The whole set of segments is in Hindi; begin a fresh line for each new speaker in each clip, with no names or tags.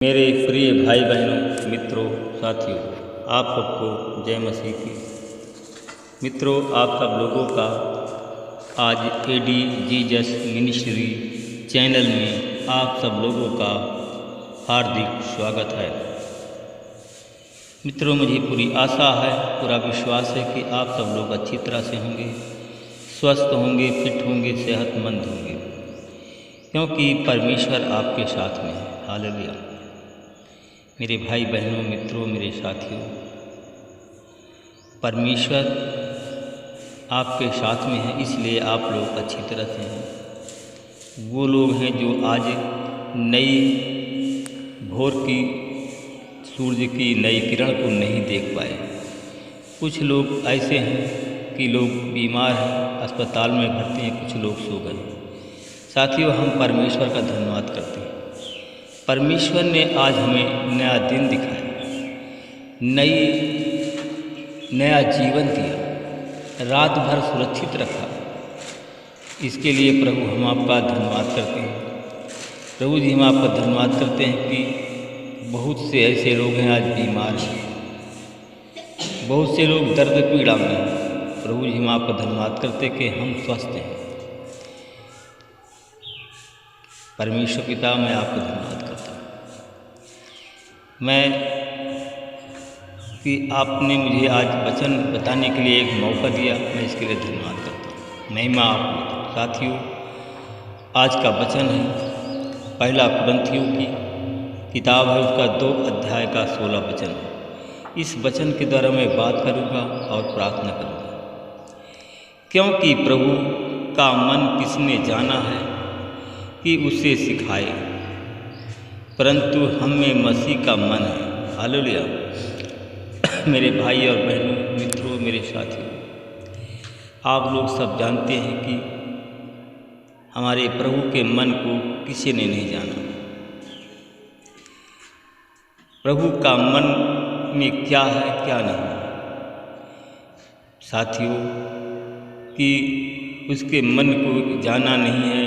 मेरे प्रिय भाई बहनों, मित्रों, साथियों, आप सबको जय मसीह की। मित्रों, आप सब लोगों का आज एडी जीजस मिनिस्ट्री चैनल में आप सब लोगों का हार्दिक स्वागत है। मित्रों, मुझे पूरी आशा है, पूरा विश्वास है कि आप सब लोग अच्छी तरह से होंगे, स्वस्थ होंगे, फिट होंगे, सेहतमंद होंगे, क्योंकि परमेश्वर आपके साथ में है। हालेलुया। मेरे भाई बहनों, मित्रों, मेरे साथियों, परमेश्वर आपके साथ में है, इसलिए आप लोग अच्छी तरह से हैं। वो लोग हैं जो आज नई भोर की सूरज की नई किरण को नहीं देख पाए। कुछ लोग ऐसे हैं कि लोग बीमार हैं, अस्पताल में भर्ती हैं, कुछ लोग सो गए। साथियों, हम परमेश्वर का धन्यवाद करते हैं। परमेश्वर ने आज हमें नया दिन दिखाया, नया जीवन दिया, रात भर सुरक्षित रखा। इसके लिए प्रभु हम आपका धन्यवाद करते हैं। प्रभु जी, हम आपका धन्यवाद करते हैं कि बहुत से ऐसे लोग हैं आज बीमार हैं, बहुत से लोग दर्द पीड़ा में हैं। प्रभु जी, हम आपका धन्यवाद करते हैं कि हम स्वस्थ हैं। परमेश्वर पिता, मैं आपको धन्यवाद करता हूँ कि आपने मुझे आज वचन बताने के लिए एक मौका दिया। मैं इसके लिए धन्यवाद करता हूँ। महिमा आपको। साथियों, आज का वचन है पहला कुरिन्थियों की किताब है, उसका 2 अध्याय का 16 वचन है। इस वचन के द्वारा मैं बात करूँगा और प्रार्थना करूँगा। क्योंकि प्रभु का मन किसने जाना है कि उसे सिखाए, परंतु हम में मसीह का मन है। हालेलुया। मेरे भाई और बहनों, मित्रों, मेरे साथियों, आप लोग सब जानते हैं कि हमारे प्रभु के मन को किसी ने नहीं जाना। प्रभु का मन में क्या है, क्या नहीं। साथियों, कि उसके मन को जाना नहीं है।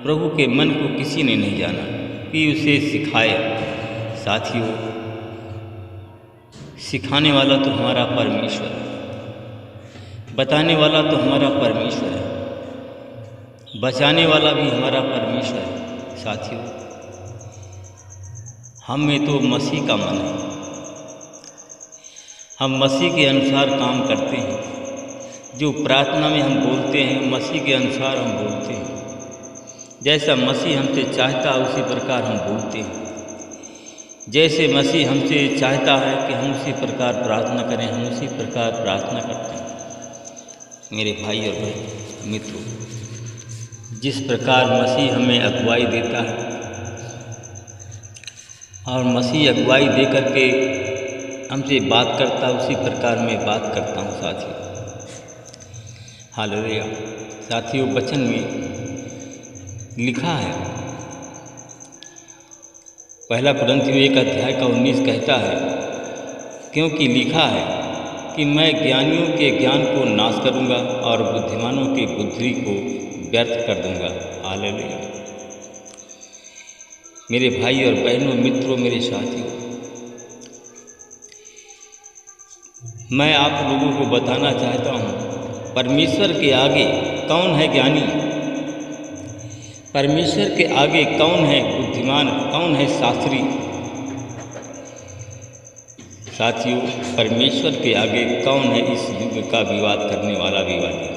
प्रभु के मन को किसी ने नहीं जाना कि उसे सिखाए। साथियों, सिखाने वाला तो हमारा परमेश्वर है, बताने वाला तो हमारा परमेश्वर है, बचाने वाला भी हमारा परमेश्वर है। साथियों, हम में तो मसीह का मन है। हम मसीह के अनुसार काम करते हैं। जो प्रार्थना में हम बोलते हैं, मसीह के अनुसार हम बोलते हैं। जैसा मसीह हमसे चाहता है उसी प्रकार हम बोलते हैं। जैसे मसीह हमसे चाहता है कि हम उसी प्रकार प्रार्थना करें, हम उसी प्रकार प्रार्थना करते हैं। मेरे भाई और बहन, मित्रों, जिस प्रकार मसीह हमें अगुवाई देता है और मसीह अगुवाई दे करके हमसे बात करता है, उसी प्रकार मैं बात करता हूँ। साथियों, हालेलुया। साथियों, वचन में लिखा है, पहला कुरिन्थियों 1 अध्याय का 19 कहता है, क्योंकि लिखा है कि मैं ज्ञानियों के ज्ञान को नाश करूंगा और बुद्धिमानों की बुद्धि को व्यर्थ कर दूंगा। हालेलुया। मेरे भाई और बहनों, मित्रों, मेरे साथियों, मैं आप लोगों को बताना चाहता हूँ, परमेश्वर के आगे कौन है ज्ञानी, परमेश्वर के आगे कौन है बुद्धिमान, कौन है शास्त्री। साथियों, परमेश्वर के आगे कौन है इस युग का विवाद करने वाला विवादी।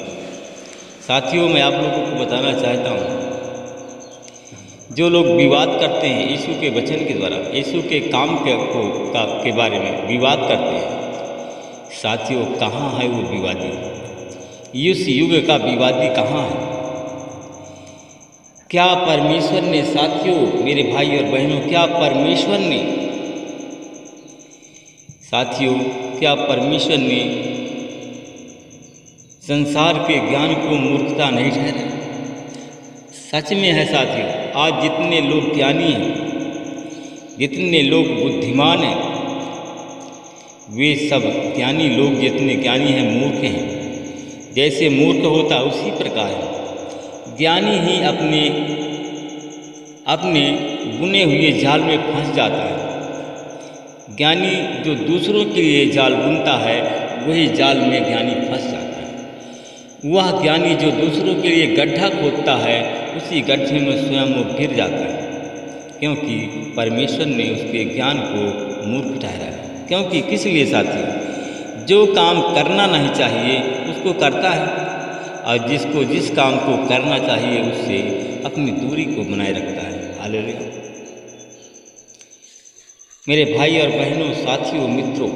साथियों, मैं आप लोगों को बताना चाहता हूँ, जो लोग विवाद करते हैं यीशु के वचन के द्वारा, यीशु के काम के बारे में विवाद करते हैं। साथियों, कहाँ है वो विवादी? इस युग का विवादी कहाँ है? क्या परमेश्वर ने, साथियों, मेरे भाई और बहनों, क्या परमेश्वर ने, साथियों, क्या परमेश्वर ने संसार के ज्ञान को मूर्खता नहीं ठहराया? सच में है साथियों, आज जितने लोग ज्ञानी हैं, जितने लोग बुद्धिमान हैं, वे सब ज्ञानी लोग जितने ज्ञानी हैं मूर्ख हैं। जैसे मूर्ख होता उसी प्रकार है ज्ञानी ही अपने बुने हुए जाल में फंस जाता है। ज्ञानी जो दूसरों के लिए जाल बुनता है वही जाल में ज्ञानी फंस जाता है। वह ज्ञानी जो दूसरों के लिए गड्ढा खोदता है उसी गड्ढे में स्वयं वो गिर जाता है, क्योंकि परमेश्वर ने उसके ज्ञान को मूर्ख ठहराया। क्योंकि किस लिए साथी, जो काम करना नहीं चाहिए उसको करता है और जिसको जिस काम को करना चाहिए उससे अपनी दूरी को बनाए रखता है। हालेलुया। मेरे भाई और बहनों, साथियों, मित्रों,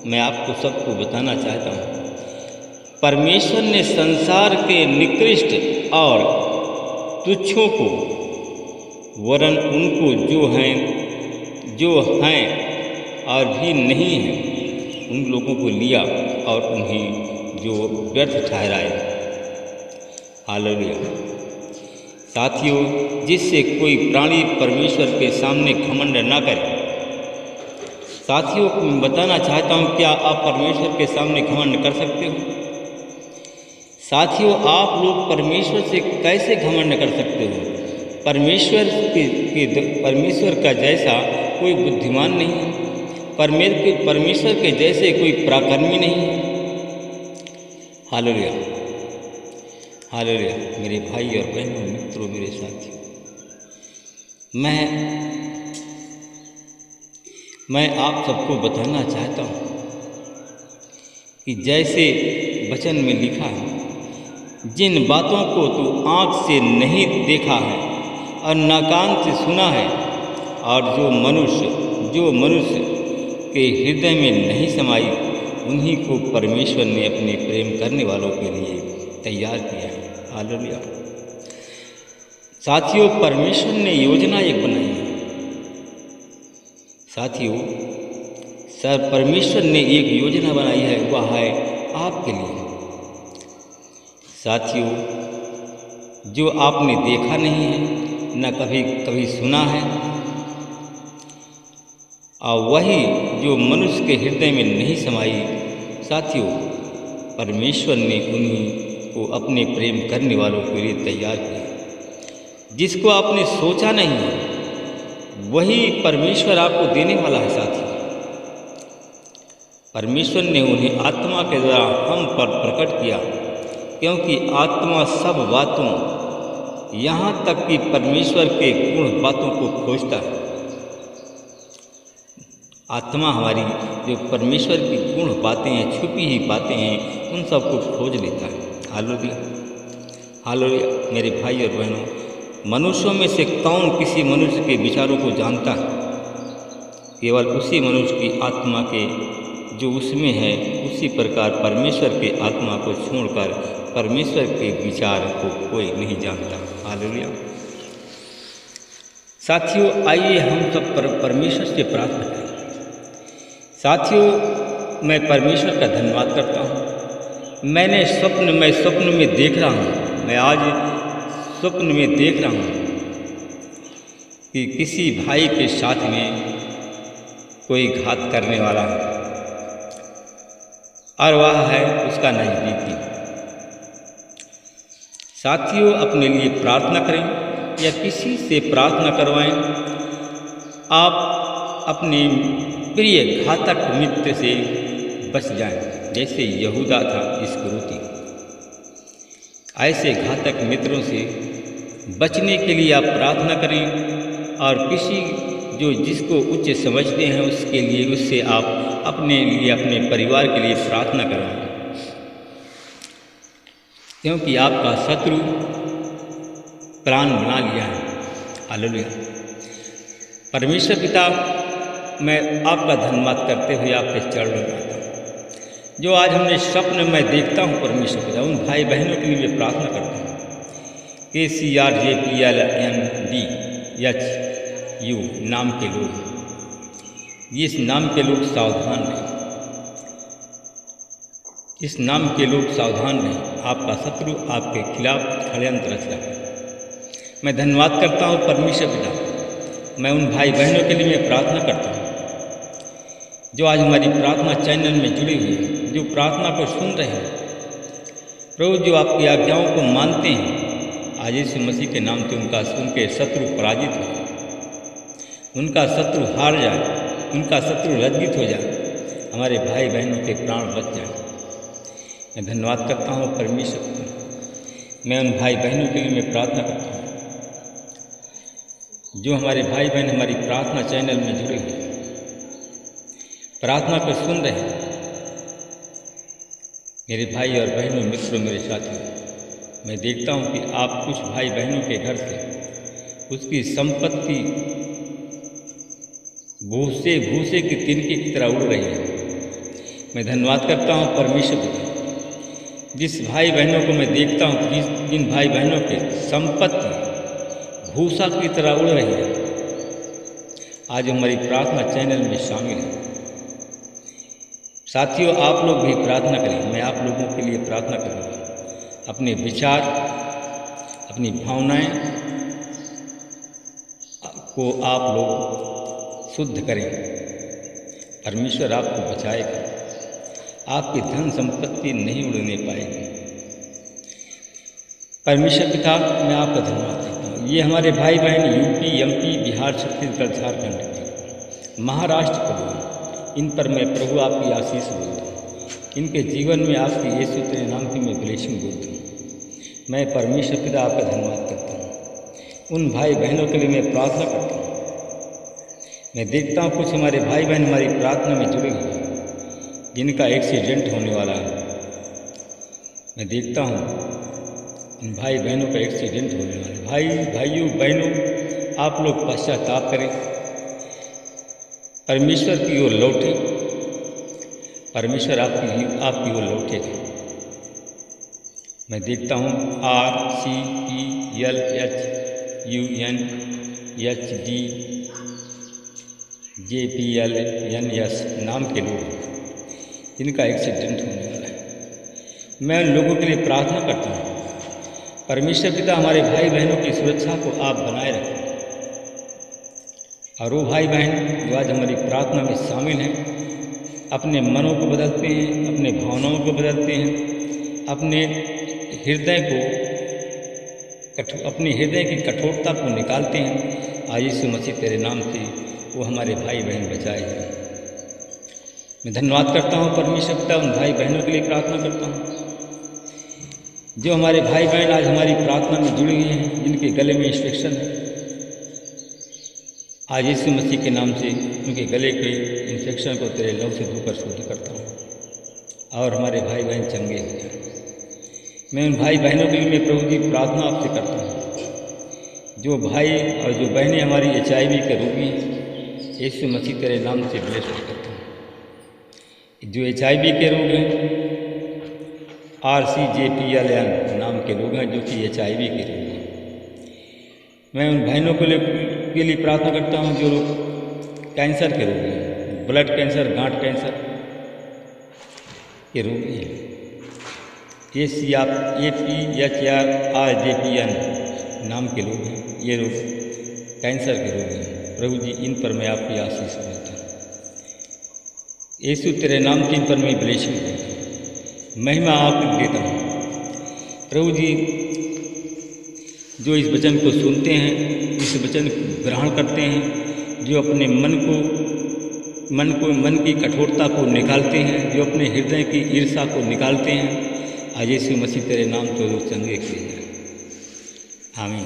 मैं आपको सबको बताना चाहता हूँ, परमेश्वर ने संसार के निकृष्ट और तुच्छों को वरन उनको जो हैं और भी नहीं हैं उन लोगों को लिया और उन्हें जो व्यर्थ ठहराए। हालेलुया। साथियों, जिससे कोई प्राणी परमेश्वर के सामने घमंड न करे। साथियों, मैं बताना चाहता हूँ, क्या आप परमेश्वर के सामने घमंड कर सकते हो? साथियों, आप लोग परमेश्वर से कैसे घमंड कर सकते हो? परमेश्वर का जैसा कोई बुद्धिमान नहीं है, परमेश्वर के जैसे कोई पराक्रमी नहीं है। Hallelujah, hallelujah. मेरे भाई और बहनों, मित्रों, मेरे साथियों, मैं आप सबको बताना चाहता हूँ कि जैसे वचन में लिखा है, जिन बातों को तू आँख से नहीं देखा है और न कान से सुना है और जो मनुष्य के हृदय में नहीं समाई, उन्हीं को परमेश्वर ने अपने प्रेम करने वालों के लिए तैयार किया है। हालेलुया। साथियों, परमेश्वर ने योजना एक बनाई है। साथियों, परमेश्वर ने एक योजना बनाई है, वह है आपके लिए। साथियों, जो आपने देखा नहीं है, न कभी सुना है, और वही जो मनुष्य के हृदय में नहीं समाई, साथियों, परमेश्वर ने उन्हीं को अपने प्रेम करने वालों के लिए तैयार किया। जिसको आपने सोचा नहीं है वही परमेश्वर आपको देने वाला है। साथियों, परमेश्वर ने उन्हें आत्मा के द्वारा हम पर प्रकट किया, क्योंकि आत्मा सब बातों, यहाँ तक कि परमेश्वर के गुण बातों को खोजता है। आत्मा हमारी जो परमेश्वर की गुण बातें हैं, छुपी ही बातें हैं, उन सब को खोज लेता है। Hallelujah, hallelujah. मेरे भाई और बहनों, मनुष्यों में से कौन किसी मनुष्य के विचारों को जानता है? केवल उसी मनुष्य की आत्मा के जो उसमें है। उसी प्रकार परमेश्वर के आत्मा को छोड़कर परमेश्वर के विचार को कोई नहीं जानता। हालेलुया। साथियों, आइए हम सब परमेश्वर से प्रार्थना करें। साथियों, मैं परमेश्वर का धन्यवाद करता हूँ। मैं स्वप्न में देख रहा हूँ, मैं आज स्वप्न में देख रहा हूँ कि किसी भाई के साथ में कोई घात करने वाला है और वह है उसका नज़दीकी। साथियों, अपने लिए प्रार्थना करें या किसी से प्रार्थना करवाएं। आप अपने प्रिय घातक मित्र से बच जाएं, जैसे यहूदा था इस्करियोती। ऐसे घातक मित्रों से बचने के लिए आप प्रार्थना करें और जिसको उच्च समझते हैं उससे आप अपने लिए, अपने परिवार के लिए प्रार्थना करें, क्योंकि आपका शत्रु प्राण बना लिया है। हालेलुया। परमेश्वर पिता, मैं आपका धन्यवाद करते हुए आपके चरणों में आता हूँ। जो आज हमने स्वप्न में देखता हूँ परमेश्वर पिता, उन भाई बहनों के लिए प्रार्थना करता हूँ। KCRJPLNDHU नाम के लोग, इस नाम के लोग सावधान रहें, इस नाम के लोग सावधान रहें। आपका शत्रु आपके खिलाफ षड्यंत्र रच रहा है। मैं धन्यवाद करता हूँ परमेश्वर पिता। मैं उन भाई बहनों के लिए मैं प्रार्थना करता हूँ जो आज हमारी प्रार्थना चैनल में जुड़े हुए हैं, जो प्रार्थना को सुन रहे हैं प्रभु, जो आपकी आज्ञाओं को मानते हैं। आज यीशु मसीह के नाम से उनके शत्रु पराजित हो। उनका शत्रु हार जाए, उनका शत्रु लज्जित हो जाए, हमारे भाई बहनों के प्राण बच जाए। मैं धन्यवाद करता हूँ परमेश्वर को। मैं उन भाई बहनों के लिए मैं प्रार्थना करता हूँ जो हमारे भाई बहन हमारी प्रार्थना चैनल में जुड़े हुए, प्रार्थना को सुन रहे हैं। मेरे भाई और बहनों, मित्रों, मेरे साथियों, मैं देखता हूँ कि आप कुछ भाई बहनों के घर से उसकी संपत्ति भूसे की तिनके की तरह उड़ रही है। मैं धन्यवाद करता हूँ परमेश्वर को। जिस भाई बहनों को मैं देखता हूँ, जिन भाई बहनों की संपत्ति भूसा की तरह उड़ रही है, आज हमारी प्रार्थना चैनल में शामिल है। साथियों, आप लोग भी प्रार्थना करें। मैं आप लोगों के लिए प्रार्थना करूँगा। अपने विचार, अपनी भावनाएं को आप लोग शुद्ध करें। परमेश्वर आपको बचाएगा। आपकी धन संपत्ति नहीं उड़ने पाएगी। परमेश्वर पिता, मैं आपका धन्यवाद करता हूँ। ये हमारे भाई बहन यूपी, एमपी, बिहार, छत्तीसगढ़, झारखंड, महाराष्ट्र को, इन पर मैं प्रभु आपकी आशीष बोलता हूँ। इनके जीवन में आपकी यीशु तेरे नाम की मैं ब्लेसिंग बोलता हूँ। मैं परमेश्वर पिता आपका धन्यवाद करता हूँ। उन भाई बहनों के लिए मैं प्रार्थना करता हूँ। मैं देखता हूँ कुछ हमारे भाई बहन हमारी प्रार्थना में जुड़े हुए हैं, जिनका एक्सीडेंट होने वाला है। मैं देखता हूँ इन भाई बहनों का एक्सीडेंट होने वाला है। भाइयों बहनों, आप लोग पश्चाताप करें, परमेश्वर की ओर लौटे। परमेश्वर आपकी ओर लौटेगा। मैं देखता हूँ RCPLHUNHDJPLNS नाम के लोग जिनका एक्सीडेंट होने वाला है। मैं उन लोगों के लिए प्रार्थना करता हूँ। परमेश्वर पिता, हमारे भाई बहनों की सुरक्षा को आप बनाए रखें। और वो भाई बहन जो आज हमारी प्रार्थना में शामिल हैं, अपने मनों को बदलते हैं, अपने भावनाओं को बदलते हैं, अपने हृदय की कठोरता को निकालते हैं। आज यीशु मसीह तेरे नाम से वो हमारे भाई बहन बचाए हैं। मैं धन्यवाद करता हूँ परमेश्वर पिता, उन भाई बहनों के लिए प्रार्थना करता हूँ जो हमारे भाई बहन आज हमारी प्रार्थना में जुड़े हुए हैं, जिनके गले में इंफेक्शन है। आज यीशु मसीह के नाम से उनके गले के इन्फेक्शन को तेरे लहू से धोकर शुद्ध करता हूँ और हमारे भाई बहन चंगे हो जाए। मैं उन भाई बहनों के लिए मैं प्रभु जी प्रार्थना आपसे करता हूँ। जो भाई और जो बहनें हमारी HIV के रोगी हैं, यीशु मसीह तेरे नाम से ब्लेस करता हूँ। जो HIV के रोग हैं, RCJPLN नाम के लोग हैं जो कि HIV के रोग हैं। मैं उन बहनों के लिए प्रार्थना करता हूँ जो लोग कैंसर के रोगी हैं, ब्लड कैंसर, गांठ कैंसर के रोगी हैं। APHRJPN नाम के लोग हैं, ये लोग कैंसर के रोगी हैं। प्रभु जी, इन पर मैं आपकी आशीष देता हूँ। यीशु तेरे नाम की इन पर मैं ब्लेसिंग देता हूँ, महिमा आपको देता हूँ। प्रभु जी, जो इस वचन को सुनते हैं, इस वचन को ग्रहण करते हैं, जो अपने मन की कठोरता को निकालते हैं, जो अपने हृदय की ईर्ष्या को निकालते हैं, आज यीशु मसीह तेरे नाम से वो चंगे किए जाए। आमीन।